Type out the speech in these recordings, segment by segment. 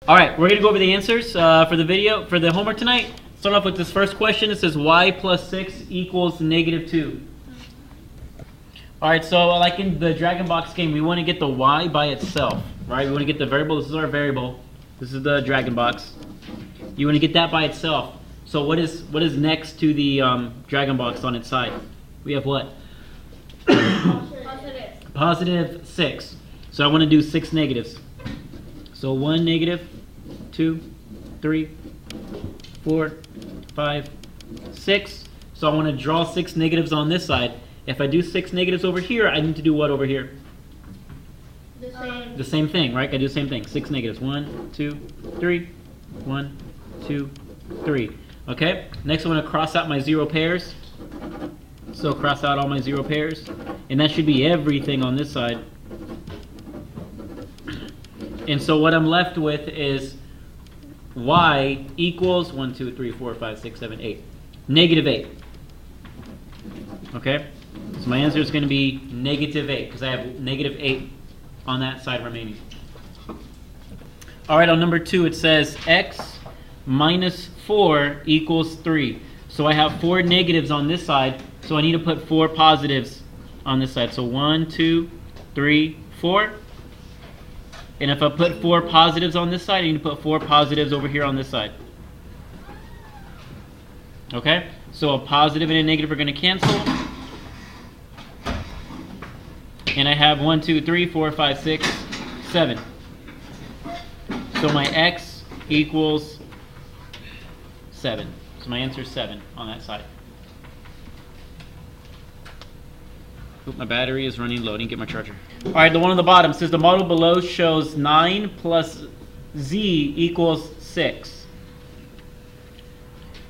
All right, we're going to go over the answers for the video, for the homework tonight. Start off with this first question. It says y plus 6 equals negative 2. All right, so like in the Dragon Box game, we want to get the y by itself, right? We want to get the variable. This is our variable. This is the Dragon Box. You want to get that by itself. So what is next to the Dragon Box on its side? We have what? Positive 6. So I want to do 6 negatives. So 1 negative, 2, 3, 4, 5, 6. So I want to draw 6 negatives on this side. If I do 6 negatives over here, I need to do what over here? The same thing, right? I do the same thing. 6 negatives. 1, 2, 3. 1, 2, 3. Okay? Next I'm going to cross out my 0 pairs. So cross out all my 0 pairs. And that should be everything on this side. And so what I'm left with is y equals 1, 2, 3, 4, 5, 6, 7, 8. Negative 8. Okay? So my answer is going to be negative 8 because I have negative 8 on that side remaining. All right, on number 2 it says x minus 4 equals 3. So I have 4 negatives on this side, so I need to put 4 positives on this side. So 1, 2, 3, 4. And if I put 4 positives on this side, I need to put 4 positives over here on this side. Okay? So a positive and a negative are going to cancel. And I have 1, 2, 3, 4, 5, 6, 7. So my x equals 7. So my answer is 7 on that side. Oop, my battery is running low. I didn't get my charger. All right, the one on the bottom says the model below shows 9 plus z equals 6.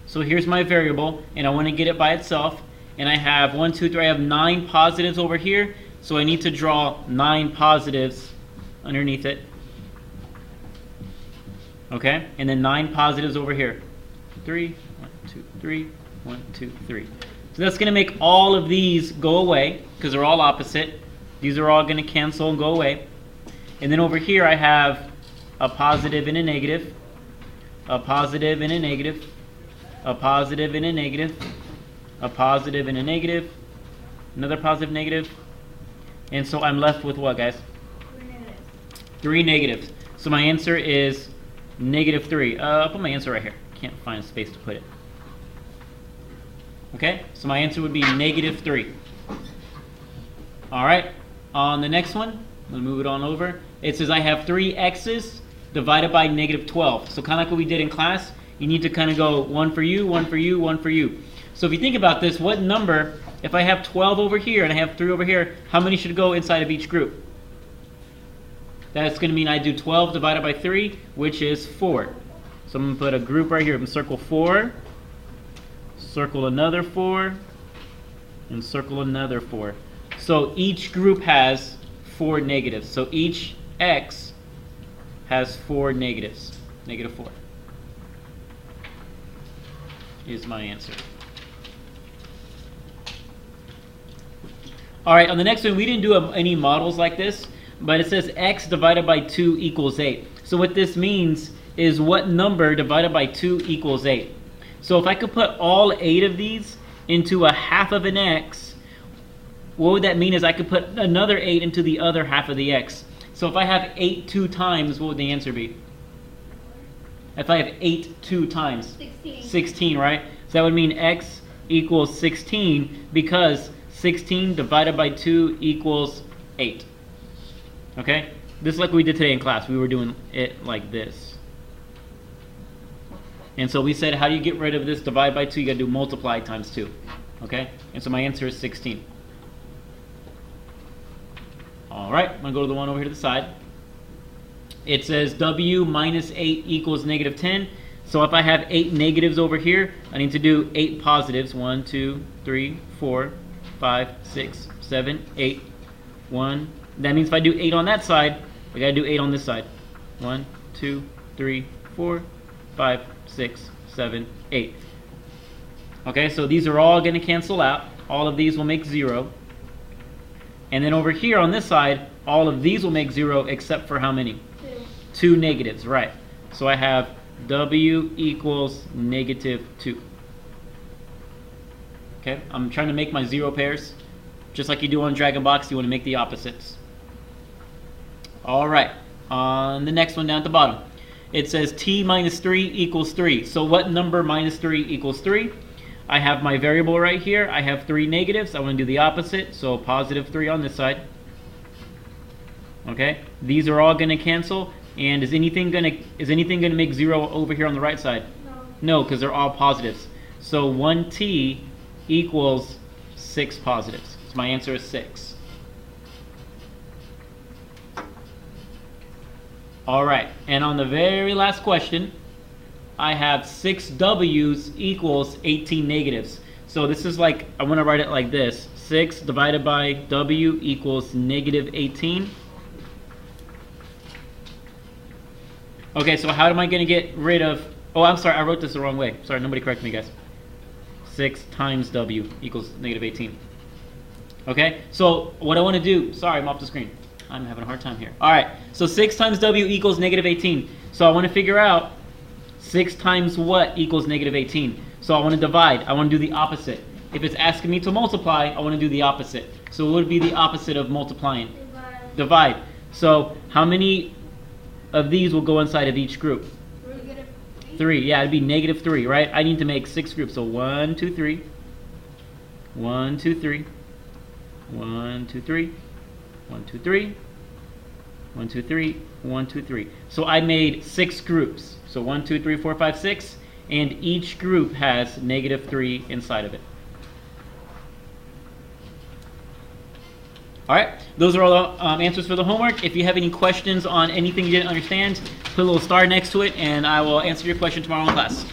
So here's my variable, and I want to get it by itself. And I have 1, 2, 3. I have 9 positives over here. So I need to draw 9 positives underneath it. Okay? And then 9 positives over here. 3, 1, 2, 3, 1, 2, 3. So that's going to make all of these go away because they're all opposite. These are all going to cancel and go away. And then over here I have a positive and a negative, a positive and a negative, a positive and a negative, a positive and a negative, another positive, negative. And so I'm left with what, guys? 3 negatives. So my answer is negative 3. I'll put my answer right here. Can't find a space to put it. Okay, so my answer would be negative 3. All right, on the next one, I'm going to move it on over. It says I have 3 x's divided by negative 12. So kind of like what we did in class, you need to kind of go 1 for you, 1 for you, 1 for you. So if you think about this, what number, if I have 12 over here and I have 3 over here, how many should go inside of each group? That's going to mean I do 12 divided by 3, which is 4. So I'm going to put a group right here. I'm going to circle 4, circle another 4, and circle another 4. So each group has 4 negatives. So each x has 4 negatives. Negative 4 is my answer. All right, on the next one, we didn't do any models like this, but it says x divided by 2 equals 8. So what this means is what number divided by 2 equals 8. So if I could put all 8 of these into a half of an x, what would that mean is I could put another 8 into the other half of the x. So if I have 8 2 times, what would the answer be? If I have 8 2 times? 16. 16, right? So that would mean x equals 16 because 16 divided by 2 equals 8. Okay? This is like we did today in class. We were doing it like this. And so we said, how do you get rid of this divide by 2? You got to do multiply times 2. Okay? And so my answer is 16. All right, I'm going to go to the one over here to the side. It says w minus 8 equals negative 10. So if I have 8 negatives over here, I need to do 8 positives. 1, 2, 3, 4, 5, 6, 7, 8. 1. That means if I do 8 on that side, I got to do 8 on this side. 1, 2, 3, 4, 5, 6, 7, 8. Okay, so these are all going to cancel out. All of these will make 0. And then over here on this side, all of these will make 0 except for how many? 2 negatives, right. So I have W equals negative 2. Okay, I'm trying to make my 0 pairs. Just like you do on DragonBox, you want to make the opposites. All right, on the next one down at the bottom, it says t minus 3 equals 3. So what number minus 3 equals 3? I have my variable right here. I have 3 negatives. I want to do the opposite, so positive 3 on this side. Okay, these are all going to cancel. And is anything going to make 0 over here on the right side? No, because they're all positives. So 1t equals 6 positives. So my answer is 6. All right, and on the very last question, I have 6 w's equals 18 negatives. So this is like, I want to write it like this. 6 divided by w equals negative 18. Okay, so how am I going to get rid of, oh, I'm sorry, I wrote this the wrong way. Sorry, nobody correct me, guys. 6 times w equals negative 18. Okay, so what I want to do, sorry, I'm off the screen. I'm having a hard time here. All right, so 6 times w equals negative 18. So I want to figure out 6 times what equals negative 18. So I want to divide. I want to do the opposite. If it's asking me to multiply, I want to do the opposite. So what would be the opposite of multiplying? Divide. So how many of these will go inside of each group? 3. Yeah, it'd be negative 3, right? I need to make 6 groups. So 1, 2, 3. 1, 2, 3. 1, 2, 3. 1, 2, 3. 1, 2, 3. 1, 2, 3. So I made 6 groups. So 1, 2, 3, 4, 5, 6. And each group has negative 3 inside of it. All right, those are all the answers for the homework. If you have any questions on anything you didn't understand, put a little star next to it, and I will answer your question tomorrow in class.